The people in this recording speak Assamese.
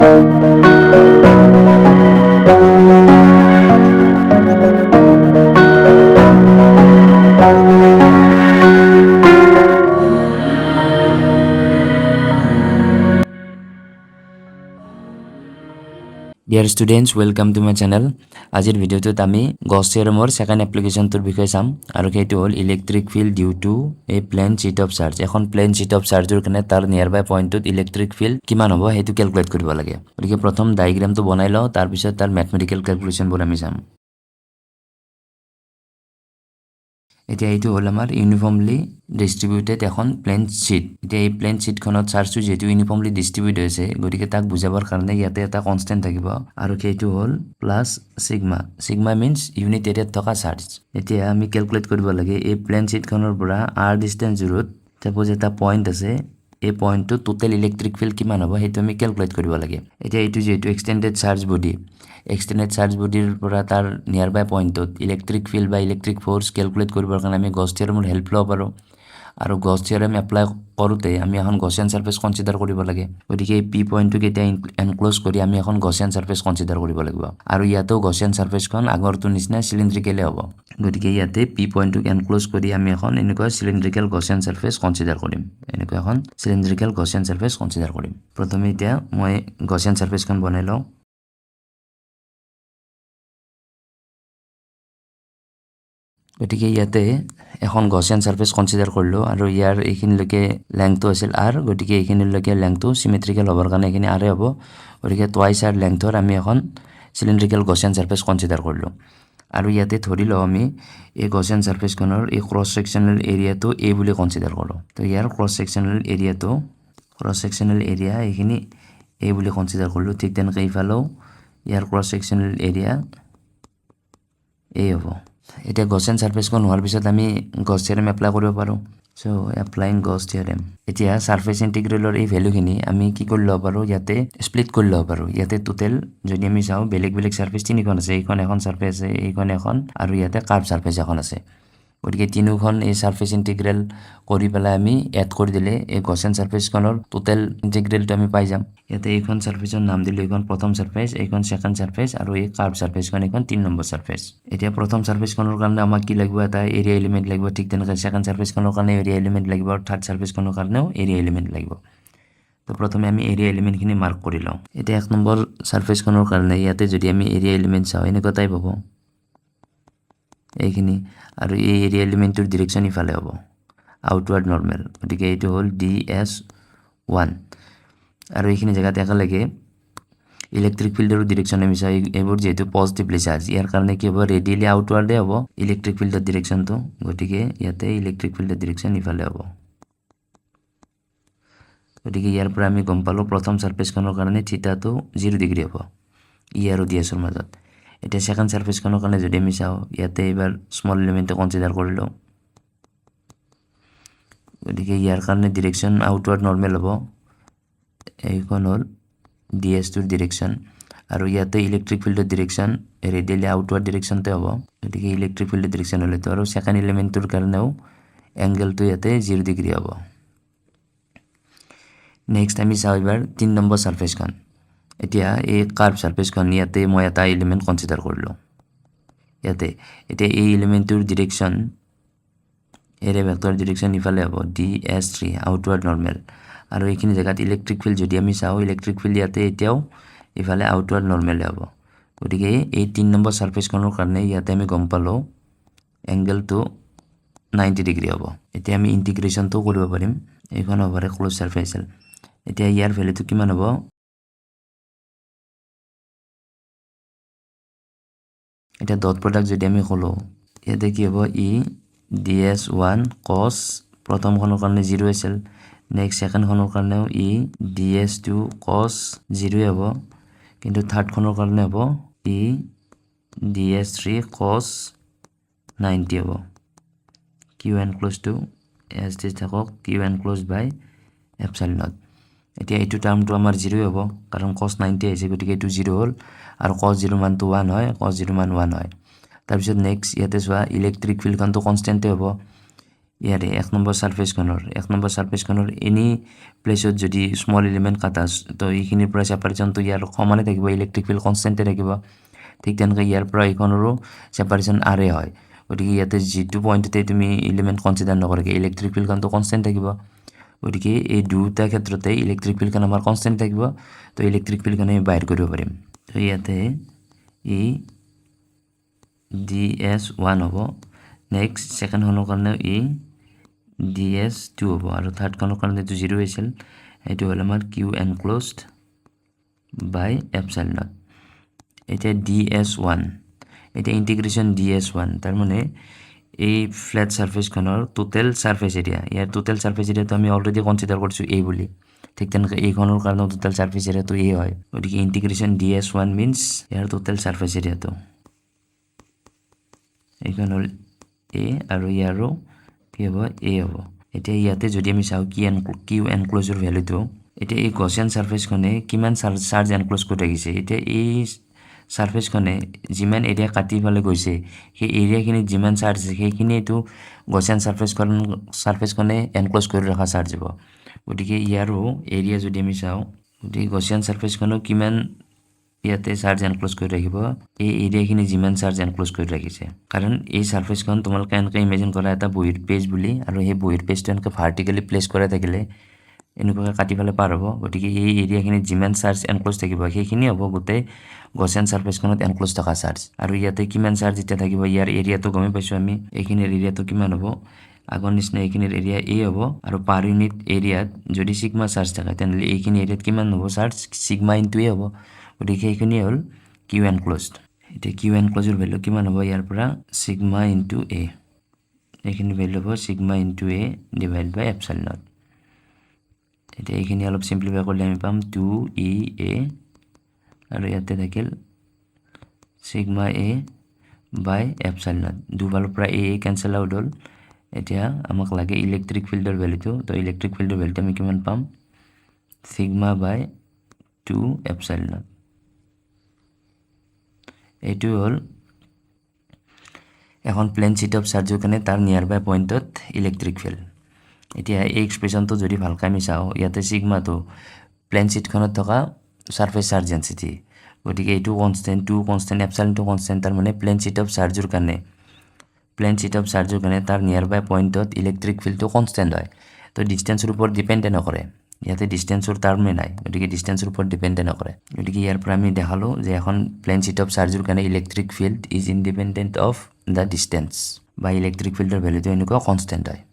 Dear students, welcome to my channel. Ajir video to tami Gauss Theorem or second application tur bikhoy sam aru keitu hol electric field due to a plane sheet of charge. Ekhon plane sheet of charge ur kane tar nearby point tut electric field kiman hobo hetu calculate koribo lage. Orike prothom diagram to banai lo tar pisot tar mathematical calculation bor ami sam. এতিয়া এইটো হল আমাৰ ইউনিফৰ্মলি ডিস্ট্ৰিবিউটেড এখন প্লেন শীট এতিয়া এই প্লেন শীটখনত চাৰ্জটো যেটো ইউনিফৰ্মলি ডিস্ট্ৰিবিউট হৈছে গতিকে তাক বুজাবৰ কাৰণে ইয়াতে এটা কনষ্টেন্ট থাকিব আৰু সেইটো হল plus sigma sigma means unit এৰিয়াত থকা চাৰ্জ এতিয়া আমি ক্যালকুলেট কৰিব লাগে এই প্লেন শীটখনৰ পৰা r ডিসটেন্স দূৰত সাপোজ এটা পয়েন্ট আছে এই পয়েন্টটো টোটাল ইলেক্ট্ৰিক ফিল্ড কিমান হ'ব হেতু আমি ক্যালকুলেট কৰিব লাগে এতিয়া এইটো যেটো extended charge body extended charge body pura tar nearby point tot electric field by electric force calculate koribor karone ami Gauss theorem help lo paro aru Gauss theorem apply korute ami ekhon Gaussian surface consider koribo lage odike p point to geta enclose kori ami ekhon Gaussian surface consider koribo lagibo aru yato Gaussian surface kon agor tu nisna cylindrical hobo odike yate p point to enclose kori ami ekhon eniko cylindrical Gaussian surface consider korim eniko ekhon cylindrical Gaussian surface consider korim prothome eta moi Gaussian surface kon banai lo গটিকে ইয়াতে এখন Gaussian surface consider করলো আৰু ইয়াৰ এইখিনিলৈকে লেংথটো আছিল r গটিকে এইখিনিলৈকে লেংথটো সিমেট্ৰিকেল হ'বৰ কাৰণে এইখিনি r হ'ব গটিকে টুৱাইস r লেংথৰ আমি এখন সিলিন্ড্ৰিকেল Gaussian surface consider কৰিলো আৰু ইয়াতে ধৰিলো আমি এই Gaussian surface খনৰ এই ক্ৰস সেকশনাল এৰিয়াটো a বুলি কনসিডাৰ কৰো তো ইয়াৰ ক্ৰস সেকশনাল এৰিয়া এইখিনি a বুলি কনসিডাৰ কৰিলো ঠিক তেনেকৈ ইফালেও ইয়াৰ ক্ৰস সেকশনাল এৰিয়া a হ'ব এটা Gaussian surface kon hoar bisot ami Gauss theorem apply koribo paro so applying Gauss theorem etia surface integral or ei value khini ami ki korlo paro yate split korlo paro yate total jodi ami chao beleg surface tini kon ase ekhon ekhon surface ekhon ekhon aru yate curve surface ekhon ase গটিকে তিনিখন এই সারফেস ইন্টিগ্রাল কৰি পেলাই আমি এড কৰি দিলে এই Gaussian সাৰফেস খনৰ টোটাল ইন্টিগ্ৰালটো আমি পাই যাম ইয়াতে এইখন সাৰফেসৰ নাম দিলে এইখন প্ৰথম সাৰফেস এইখন সেকেন্ড সাৰফেস আৰু এই কাৰ্ভ সাৰফেসখন এইখন 3 নম্বৰ সাৰফেস এতিয়া প্ৰথম সাৰফেস খনৰ কাৰণে আমাক কি লাগিব এটা এৰিয়া এলিমেন্ট লাগিব ঠিক তেনেকৈ সেকেন্ড সাৰফেস খনৰ কাৰণে এৰিয়া এলিমেন্ট লাগিব আৰু থাৰ্ড সাৰফেস খনৰ কাৰণেও এৰিয়া এলিমেন্ট লাগিব তো প্ৰথমে আমি এৰিয়া এলিমেন্ট খিনি মাৰ্ক কৰি লওঁ এতিয়া এক নম্বৰ সাৰফেস খনৰ কাৰণে ইয়াতে যদি আমি এৰিয়া এলিমেন্ট চাও এনেকুৱা টাইপ হ'ব এইখিনি আৰু এই এৰিয়া এলিমেন্টৰ ডাইৰেকশন ইফালে হ'ব আউটওয়াৰ্ড নৰমাল গতিকে এইটো হল ds1 আৰু এইখিনি জায়গাত একা লাগে ইলেক্ট্ৰিক ফিল্ডৰ ডাইৰেকশন আমি চাই এবোৰ যেটো পজিটিভলি চাৰ্জ ইয়াৰ কাৰণে কি হ'ব ৰেডিয়ালি আউটওয়াৰ্ডে হ'ব ইলেক্ট্ৰিক ফিল্ডৰ ডাইৰেকশনটো গতিকে ইয়াতে ইলেক্ট্ৰিক ফিল্ডৰ ডাইৰেকশন ইফালে হ'ব গতিকে ইয়াৰ পৰা আমি গম পালো প্ৰথম সাৰফেসখনৰ কাৰণে থিটাটো 0 ডিগ্ৰী হ'ব ই আৰু ds ৰ মাজত এটা সেকেন্ড সাৰফেস খনৰ কাৰণে যদি আমি চাও ইয়াতে এবাৰ স্মল এলিমেন্ট কনসিডাৰ কৰিলো গতিকে ইয়াৰ কাৰণে ডাইৰেকশন আউটওয়াৰ্ড নৰমাল হ'ব এইখন হল ds টোৰ ডাইৰেকশন আৰু ইয়াতে ইলেক্ট্ৰিক ফিল্ডৰ ডাইৰেকশন ৰেডিয়ালি আউটওয়াৰ্ড ডাইৰেকশনতে হ'ব গতিকে ইলেক্ট্ৰিক ফিল্ডৰ ডাইৰেকশন হলে তো আৰু সেকেন্ড এলিমেন্টৰ কাৰণেও এংগেলটো ইয়াতে 0 ডিগ্ৰী হ'ব নেক্সট আমি চাও এবাৰ 3 নম্বৰ সাৰফেসখন এতিয়া এই কাৰ্ভ সাৰফেসখন ইয়াতে মই এটা এলিমেন্ট কনসিডাৰ কৰিলো ইয়াতে এতিয়া এই এলিমেন্টৰ ডাইৰেকশন এৰে ভেক্টৰ ডাইৰেকশন ইফালে হ'ব ds3 আউটওয়াৰ্ড নৰমাল আৰু এইখিনি জায়গাত ইলেক্ট্রিক ফিল্ড যদি আমি চাও ইলেক্ট্রিক ফিল্ড ইয়াতে এতিয়াও ইফালে আউটওয়ার্ড নরমাল হ'ব গতিকে এই 3 নম্বৰ সাৰফেসখনৰ কাৰণে ইয়াতে আমি গম পালো এংগেলটো 90 ডিগ্ৰী হ'ব এতিয়া আমি ইন্টিগ্ৰেশনটো কৰিব পাৰিম এইখন ওভাৰে ক্লোজ সাৰফেস এতিয়া ইয়াৰ ভ্যালুটো কিমান হ'ব এটা ডট প্রোডাক্ট যদি আমি খোলো ইয়াতে কি হ'ব ই ds1 cos প্ৰথমখনৰ কাৰণে 0 আছিল নেক্সট সেকেন্ডখনৰ কাৰণেও ই ds2 cos 0 হ'ব কিন্তু থাৰ্ডখনৰ কাৰণে হ'ব ই ds3 cos 90 হ'ব q enclosed to as this থাকক q enclosed by epsilon naught এতিয়া এইটো টার্মটো আমাৰ 0 হ'ব কাৰণ cos 90 আছে গতিকে এইটো 0 হ'ল আৰু cos 0 মানটো 1 হয় cos 0 মান 1 হয় তাৰ পিছত নেক্সট ইয়াতে চোৱা ইলেক্ট্ৰিক ফিল্ড কানটো কনস্ট্যান্ট হ'ব ইয়াৰে 1 নম্বৰ সাৰফেসখনৰ এনি প্লেছত যদি স্মল এলিমেন্ট কাটা তো এইখিনিৰ পৰা সেপাৰেশনটো ইয়াৰ সমানে থাকিব ইলেক্ট্ৰিক ফিল্ড কনস্ট্যান্টে থাকিব ঠিক তেনেকৈ ইয়াৰ পৰা এইখনৰো সেপাৰেশন আৰে হয় গতিকে ইয়াতে যেটো পইণ্টতে তুমি এলিমেন্ট কনসিডাৰ নকৰকে ইলেক্ট্ৰিক ফিল্ডখনটো কনস্ট্যান্ট থাকিব গতিকে এই দুটা ক্ষেত্ৰতে ইলেক্ট্ৰিক ফিল্ডখন আমাৰ কনস্ট্যান্ট থাকিব তো ইলেক্ট্ৰিক ফিল্ডখন আমি বাহিৰ কৰিব পাৰিম তো ইয়াতে ই ds1 হ'ব নেক্সট সেকেন্ড হনৰ কাৰণে ই ds2 হ'ব আৰু থাৰ্ড খনৰ কাৰণে তো 0 হৈছিল এটো হ'ল আমাৰ q enclosed by epsilon naught এটা ds1 এটা ইন্টিগ্ৰেশন ds1 তাৰ মানে এই ফ্ল্যাট সাৰফেস খনৰ টোটাল সাৰফেস এৰিয়া ইয়াৰ টোটাল সাৰফেস এৰিয়া তো আমি অলৰেডি কনসিডাৰ কৰছো a বুলি ঠিক তেনেকৈ এই খনৰ কাৰণে টোটাল সাৰফেস এৰিয়া তো a হয় গতিকে ইন্টিগ্ৰেশন ds1 মিন্স ইয়াৰ টোটাল সাৰফেস এৰিয়া তো এইখন হল a আৰু ইয়াৰো কি হ'ব a হ'ব এতিয়া ইয়াতে যদি আমি চাও q এনক্লোজৰ ভ্যালুটো এতিয়া এই গসিয়ান সাৰফেস খনে কিমান চাৰ্জ এনক্লোজ কৰি ৰাখিছে এতিয়া এই সাৰফেস খনে যিমান এৰিয়া কাটি ফালে গৈছে সেই এৰিয়াখিনি যিমান চাৰ্জ সেইখিনি এটো গসিয়ান সাৰফেস খনে এনক্লোজ কৰি ৰাখা চাৰ্জ হ'ব গতিকে ইয়াৰো এৰিয়া যদি আমি চাও গতিকে গসিয়ান সাৰফেস খনো কিমান ইয়াতে চাৰ্জ এনক্লোজ কৰি ৰাখিব এই এৰিয়াখিনি যিমান চাৰ্জ এনক্লোজ কৰি ৰাখিছে কাৰণ এই সাৰফেসখন তোমালোকে এনেকৈ ইমেজিন কৰা এটা বহিৰ পেজ বুলি আৰু সেই বহিৰ পেজটো এনেকৈ ভাৰ্টিকেলি প্লেস কৰা থাকিলে এনেকৈ কাটি ফালে পাৰ হ'ব গতিকে এই এৰিয়াখিনি যিমান চাৰ্জ এনক্লোজ থাকিব সেইখিনি হ'ব গোটেই গসিয়ান সাৰফেসখনত এনক্লোজ থকা চাৰ্জ আৰু ইয়াতে কিমান চাৰ্জ এটা থাকিব ইয়াৰ এৰিয়াটো গমে পাইছো আমি এইখিনিৰ এৰিয়াটো কিমান হ'ব আগৰ নিচিনা এইখিনিৰ এৰিয়া a হ'ব আৰু পাৰ ইউনিট এৰিয়াত যদি সিগমা চাৰ্জ থাকে তেনলি এইখিনি এৰিয়াত কিমান হ'ব চার্জ সিগমা ইনটু a হ'ব গতিকে এইখিনি হ'ল q enclosed এটা q enclosedৰ ভ্যালু কিমান হ'ব ইয়াৰ পৰা সিগমা ইনটু a এইখিনি ভ্যালু হ'ব sigma into a divide by epsilon naught এটা এইখিনি অলপ সিম্পলিফাই কৰিলে আমি পাম 2ea আৰু ইয়াতে থাকিল sigma a by epsilon naught দুফালৰ পৰা a কেনসেল আউট হ'ল এতিয়া আমাক লাগে ইলেক্ট্ৰিক ফিল্ডৰ ভ্যালুটো তো ইলেক্ট্ৰিক ফিল্ডৰ ভ্যালুটো আমি কিমান পাম সিগমা বাই 2 এপসাইলন নট এইটো হ'ল এখন প্লেন শীট অফ চাৰ্জৰ কাৰণে তাৰ নিয়াৰ বাই পইণ্টত ইলেক্ট্ৰিক ফিল্ড এতিয়া এই এক্সপ্ৰেশনটো যদি ভালকৈ আমি চাও ইয়াতে সিগমাটো প্লেন শীটখনত থকা সাৰফেস চাৰ্জ ডেন্সিটি গতিকে এইটো কনস্ট্যান্ট 2 কনস্ট্যান্ট এপসাইলনটো কনস্ট্যান্ট তাৰ মানে প্লেন শীট অফ চাৰ্জৰ কাৰণে তাৰ নিয়াৰ বাই পইণ্টত ইলেক্ট্ৰিক ফিল্ডটো কনস্ট্যান্ট হয় তো ডিসটেন্সৰ ওপৰত ডিপেন্ড নকৰে ইয়াতে ডিসটেন্সৰ টাৰ্মে নাই গতিকে ডিসটেন্সৰ ওপৰত ডিপেন্ড নকৰে গতিকে ইয়াৰ পৰা আমি দেখালো যে এখন প্লেন শীট অফ চাৰ্জৰ কাৰণে electric field is independent of the distance বা ইলেক্ট্ৰিক ফিল্ডৰ ভ্যালুটো এনেকুৱা কনস্ট্যান্ট হয়